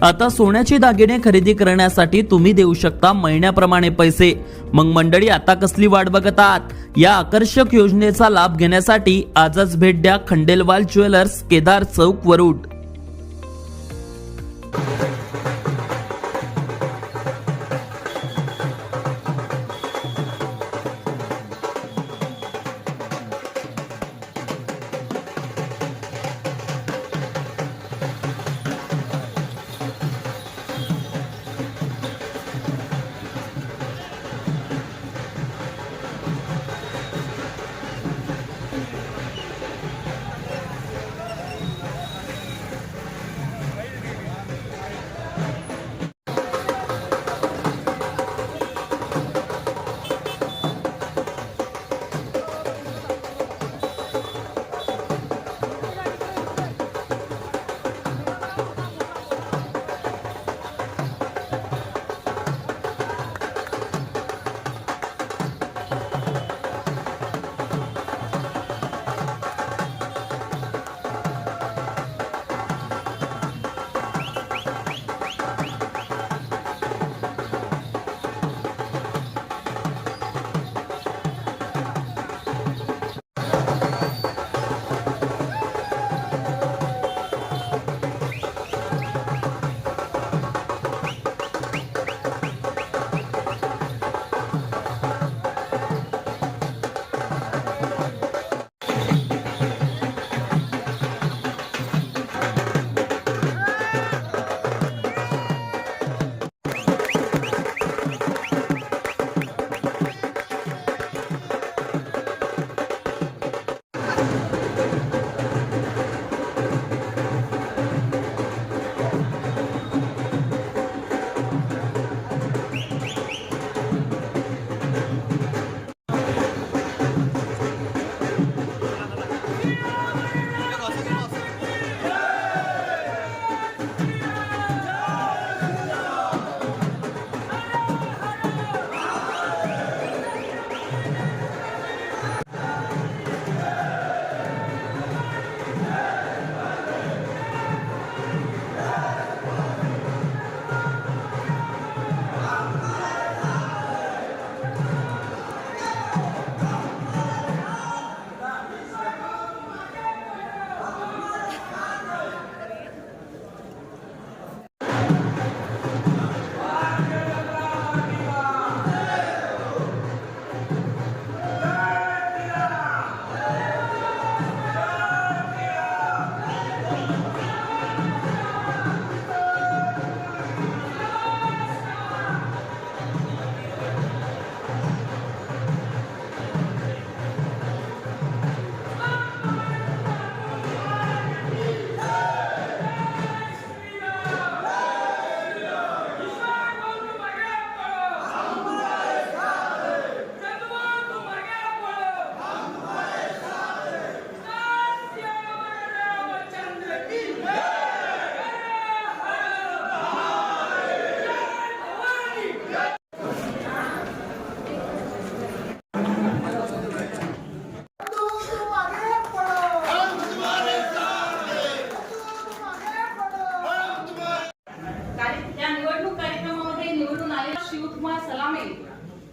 आता सोन्याचे दागिने खरेदी करण्यासाठी तुम्ही देऊ शकता महिन्याप्रमाणे पैसे। मग मंडळी, आता कसली वाट बघत आहात? या आकर्षक योजनेचा लाभ घेण्यासाठी आजच भेट द्या खंडेलवाल ज्वेलर्स, केदार चौक, वरुड।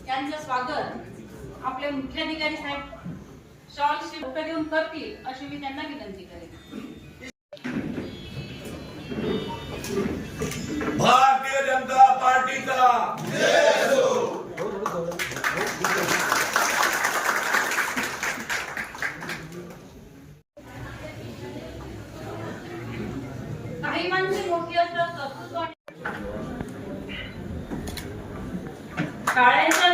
यांचं स्वागत आपले मुख्याधिकारी साहेब शॉल देऊन करतील अशी मी त्यांना विनंती करेन। भारतीय जनता पार्टीचा जय हो। काही माणसे मोठी असतात कर्तृत्व शाळेच्या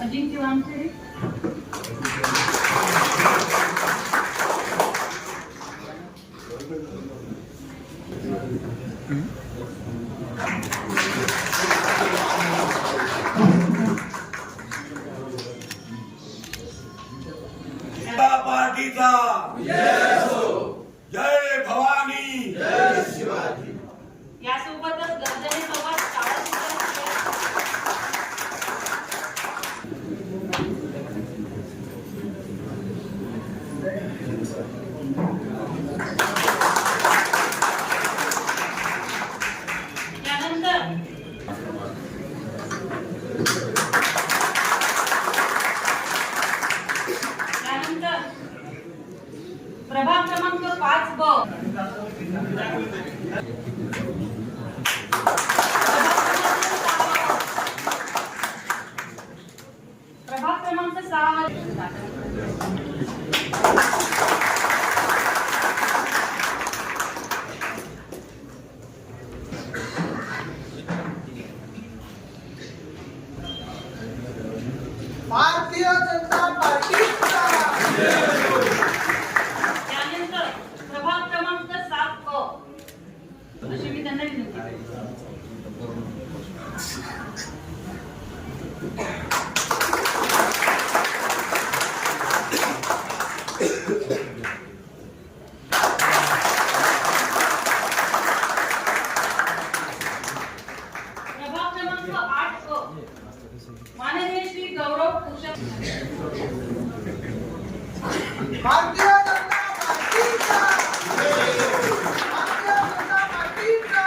अजिंक्य वामखेडे त्यानंतर प्रभाग क्रमांक 5 प्रभाग क्रमांक 6 भारतीय जनता पार्टीचा त्यानंतर प्रभाग क्रमांक 7 अशी मी त्यांना विनंती करते. प्रभाग क्रमांक 8 माननीय श्री गौरव कुशल भारतीय जनता पार्टीचा भारतीय जनता पार्टीचा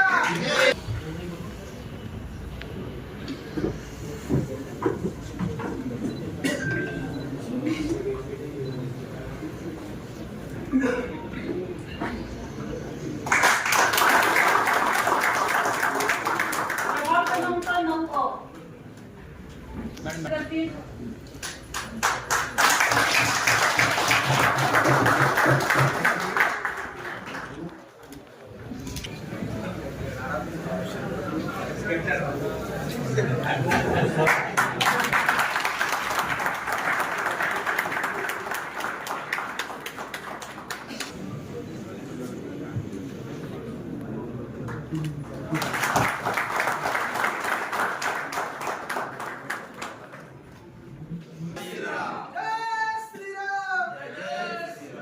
प्रभाग क्रमांक 9 करतील.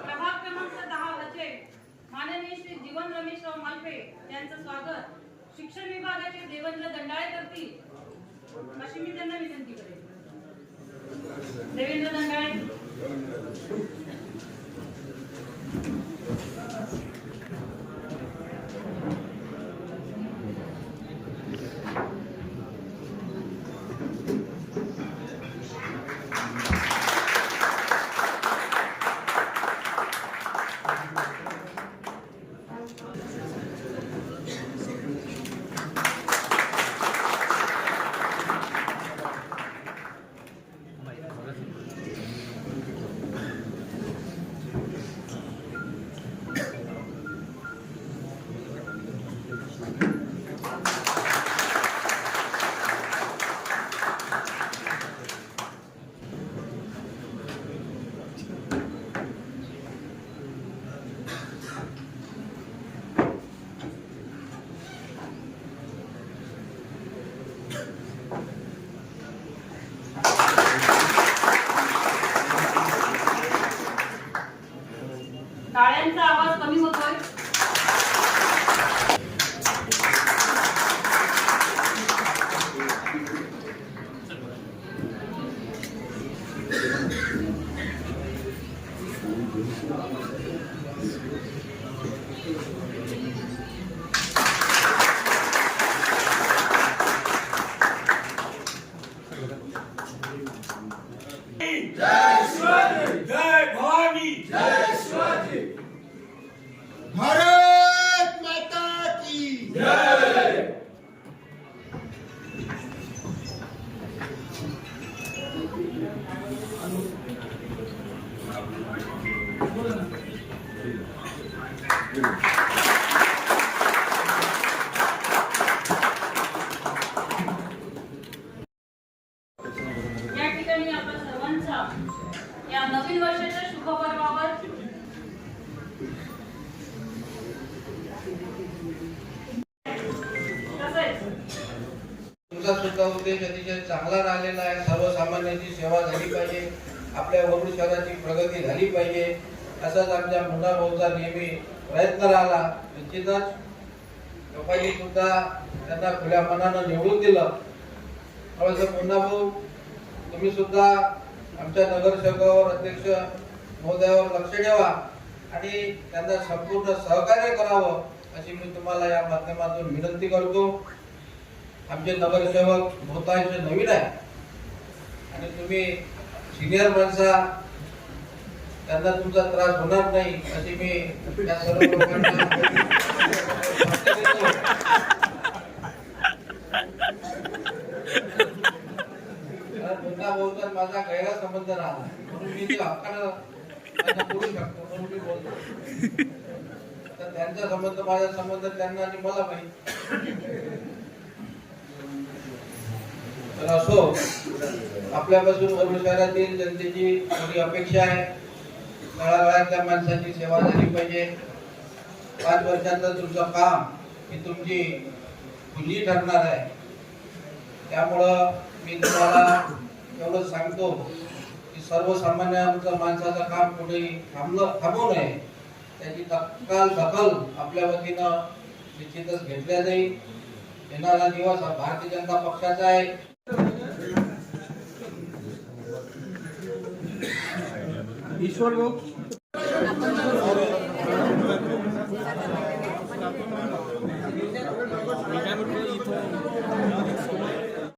प्रभाग क्रमांक 10 वचे माननीय श्री जीवन रमेशराव मालपे यांचं स्वागत शिक्षण विभागाचे देवेंद्र दंडाळे करतील अशी मी त्यांना विनंती करेन. देवेंद्र दंडाळे. टाळ्यांचा आवाज कमी होतोय. जय भवानी. भारत माता की जय. या ठिकाणी आपल्या सर्वांचा या नवीन वर्षाच्या शुभपर्वावर तसेच तुमचा सुद्धा उद्देश अतिशय चांगला राहिलेला आहे. सर्वसामान्यांची सेवा झाली पाहिजे, आपल्या वरुड शहराची प्रगती झाली पाहिजे, असाच आमच्या मुन्ना भाऊचा नेहमी प्रयत्न राहिला. निश्चितच लोकांनी सुद्धा त्यांना खुल्या मनानं निवडून दिलं. मुन्ना भाऊ, तुम्ही सुद्धा आमच्या नगरसेवकावर, अध्यक्ष महोदयावर लक्ष ठेवा आणि त्यांना संपूर्ण सहकार्य करावं अशी मी तुम्हाला या माध्यमातून विनंती करतो. आमचे नगरसेवक बहुतांश नवीन आहे आणि तुम्ही सिनियर माणसा, त्यांना तुमचा त्रास होणार नाही अशी मी या सर्व लोकांना खात्री देतो. मुन्ना भाऊचा माझा गैरा संबंध राहिला म्हणून मी ते हक्कानं त्यांना बोलू शकतो, म्हणून मी बोलतो. तर त्यांचा संबंध, माझा संबंध त्यांना आणि मला माहिती. तर असो, आपल्यापासून वरुड शहरातील जनतेची मोठी अपेक्षा आहे. तळागाळातल्या माणसाची सेवा झाली पाहिजे. 5 वर्षाचं तुमचं काम ही तुमची पुंजी ठरणार आहे. त्यामुळं मी तुम्हाला एवढं सांगतो की सर्वसामान्य माणसाचं काम कुठेही थांबू नये. त्याची तत्काळ दखल आपल्या वतीनं निश्चितच घेतल्या जाईल. येणारा दिवस हा भारतीय जनता पक्षाचा आहे. ईश्वर भाऊ